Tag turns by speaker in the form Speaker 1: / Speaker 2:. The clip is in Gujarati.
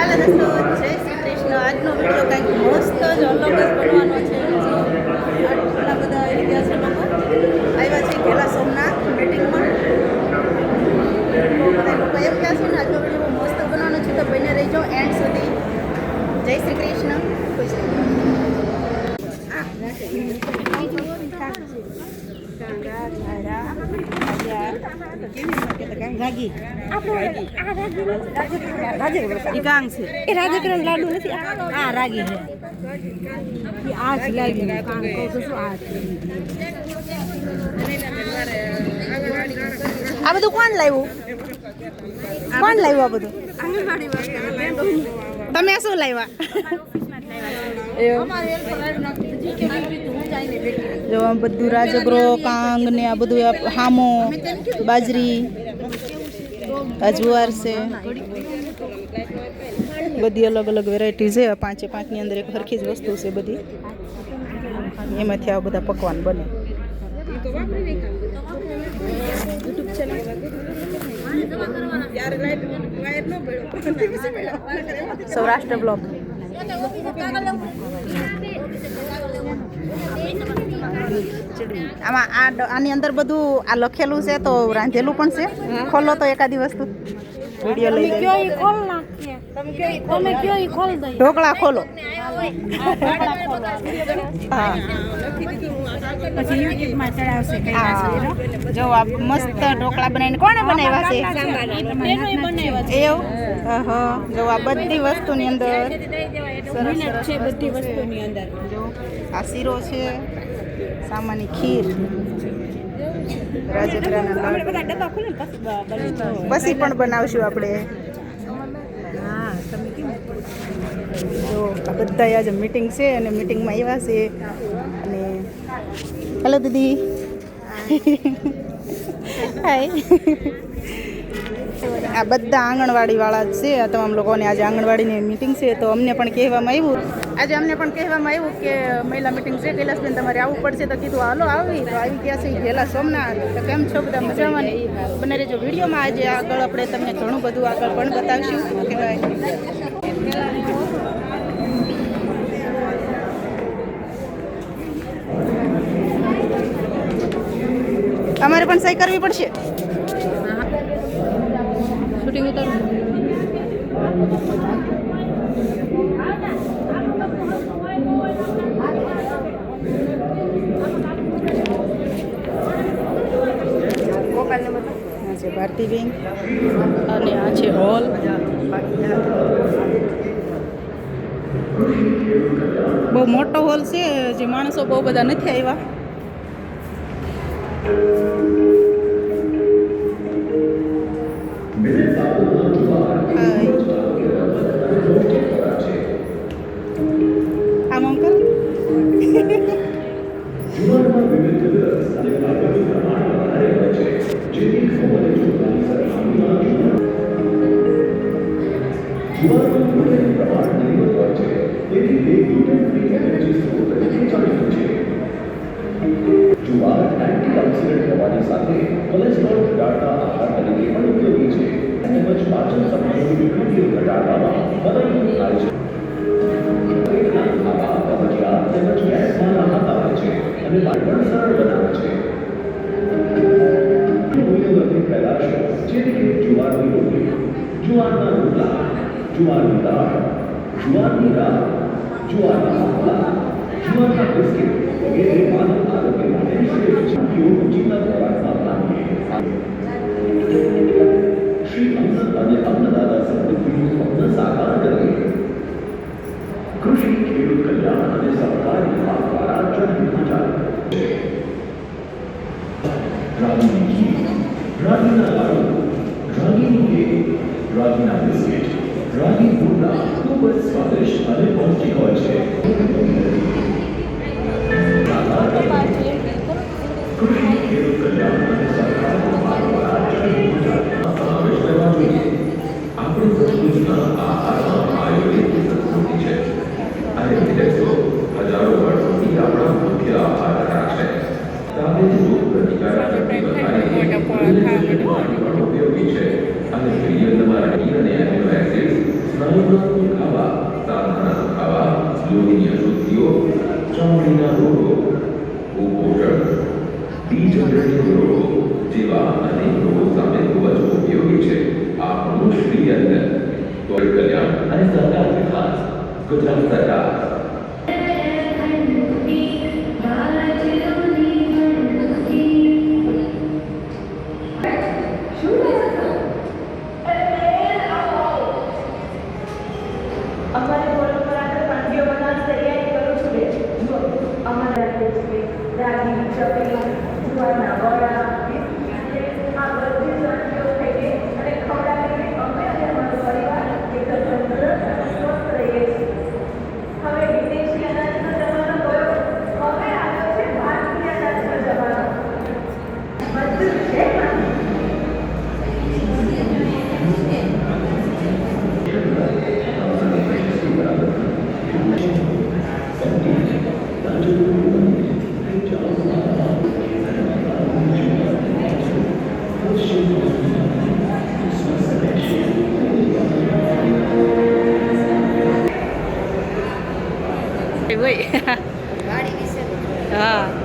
Speaker 1: હાલો દોસ્તો, જય શ્રી કૃષ્ણ. આજનો વિડીયો કંઈક મસ્ત જ અલગ જ બનવાનો છે. આટલા બધા આવી ગયા છે લોકો, આવ્યા છે ગેલા સોમનાથ મીટિંગમાં. બધા લોકો એમ કહે છે ને આજનો વિડીયો મસ્ત બનવાનો છે, તો બને રહીજો એન્ડ સુધી. જય શ્રી કૃષ્ણ.
Speaker 2: રાજાગ્રામ લાડુ નથી, આ રાગી છે. આ સિલાઈ
Speaker 1: આ બધું કોણ લાવ્યું? કોણ લાવ્યું આ બધું? તમે શું લાવ્યા? જો આ બધું રાજગરો કાંગ ને આ બધું હામો બાજરી આ જુવાર છે, બધી અલગ અલગ વેરાયટી છે. 5 ની અંદર એક સરખી જ વસ્તુ છે બધી, એમાંથી આ બધા પકવાન બને. સૌરાષ્ટ્ર બ્લોક. આમાં આની અંદર બધું આ લખેલું છે, તો રાંધેલું પણ છે. ખોલો તો એકાદી વસ્તુ વિડીયો લઈ ઢોકળા ખોલો. હા, જો આ મસ્ત ઢોકળા બનાવીને કોણે બનાવ્યા છે? એવું? જો આ બધી વસ્તુની અંદર સરસ છે. બધી વસ્તુની અંદર જો આ શીરો છે, સામાની ખીર, રાજગરાના પછી પણ બનાવશું આપણે. જો આ બધા આજે મીટિંગ છે અને મીટિંગમાં આવ્યા છે. અને હેલો દીદી. હાય. આ બધા આંગણવાડી વાળા છે. આ તમામ લોકોને આજે આંગણવાડીની મીટિંગ છે, તો અમને પણ કહેવામાં આવ્યું કે મહિલા મીટિંગ છે કૈલાસબેન, તમારે આવવું પડશે. તો કીધું હાલો આવી. તો આવી ગયા છે ગેલા સોમનાથ. તો કેમ છો બધા? મજામાં ને? બને રહેજો વિડીયોમાં. આજે આગળ આપણે તમને ઘણું બધું આગળ પણ બતાવશું. Okay bye. અમારે પણ સહી કરવી પડશે. શૂટિંગ ઉતારું. આ છે ભારતી બેંક અને આ છે હોલ. બહુ મોટો હોલ છે, જે માણસો બહુ બધા નથી આવ્યા. આમ આમ કર.
Speaker 3: જુવાર એન્ટીઓક્સિડન્ટ હોવાની સાથે કોલેસ્ટ્રોલ ઘટાડતા આહાર તરીકે પણ ઉપયોગી છે, તેમજ પાચન સંબંધી વિકૃતિઓ ઘટાડવામાં મદદરૂપ થાય છે. આવા કબજિયાત તેમજ ગેસમાં રાહત આપે છે અને પાચન સરળ બનાવે છે. મૂલ્યવર્ધિત પેદાશો જેવી કે જુવારની રોટલી, જુવારના રોટલા, જુવારની દાળ, જુવારની રાબ, જુવારના રોટલા, જુવારના બિસ્કિટ વગેરે માનવ આરોગ્ય માટે શ્રેષ્ઠ છે. ઉચિતના ખોરાકમાં માનીએ. શ્રી અન્ન અને અન્નદાતા સમૃદ્ધિનું સ્વપ્ન સાકાર કરીએ. કૃષિ ખેડૂત કલ્યાણ અને સહકાર વિભાગ દ્વારા જનહિતમાં ચાલુ છે. રાગીની ખીર, રાગીના લાડુ, રાગીનું કેક, રાગીના બિસ્કિટ, રાગી રોટલા ખૂબ જ સ્વાદિષ્ટ અને પૌષ્ટિક હોય છે. કૃષિ ખેડૂત કલ્યાણ અને સહકાર વિભાગ દ્વારા જનહિતમાં સમાવેશ કરવા જોઈએ. આપણી સંસ્કૃતિમાં આહારમાં આયુર્વેદની સંસ્કૃતિ છે અને વિદેશો હજારો વર્ષોથી આપણા મુખ્ય આહાર રહ્યા છે. તાબેજ રોગ પ્રતિકારક શક્તિ વધારે પણ ઉપયોગી છે અને પ્રિય તમારા અને એમિનો એસિડ સ્નાયુના અશુદ્ધિઓ, ચામડીના રોગો, કુપોષણ, બીજજન્ય રોગો જેવા અનેક રોગો સામે ખૂબ જ ઉપયોગી છે આપણું શ્રી અન્ન. કલ્યાણ અને સહકાર વિકાસ, ગુજરાત સરકાર.
Speaker 4: અમારે પરંપરાગત વાનગીઓ બનાવવાની તૈયારી કરું છું બેન. જો અમારા રાગી, ચપટી, જુવારના વડા, આ બધી જ વાનગીઓ થઈ ગઈ અને ખવડાવીને અમે અને અમારો પરિવાર એકદમ તંદુરસ્ત અને સ્વસ્થ રહીએ છીએ. હવે વિદેશી અનાજનો જમાનો ગયો, હવે આવ્યો છે ભારતીય અનાજનો જમાનો. બધું છે
Speaker 1: હા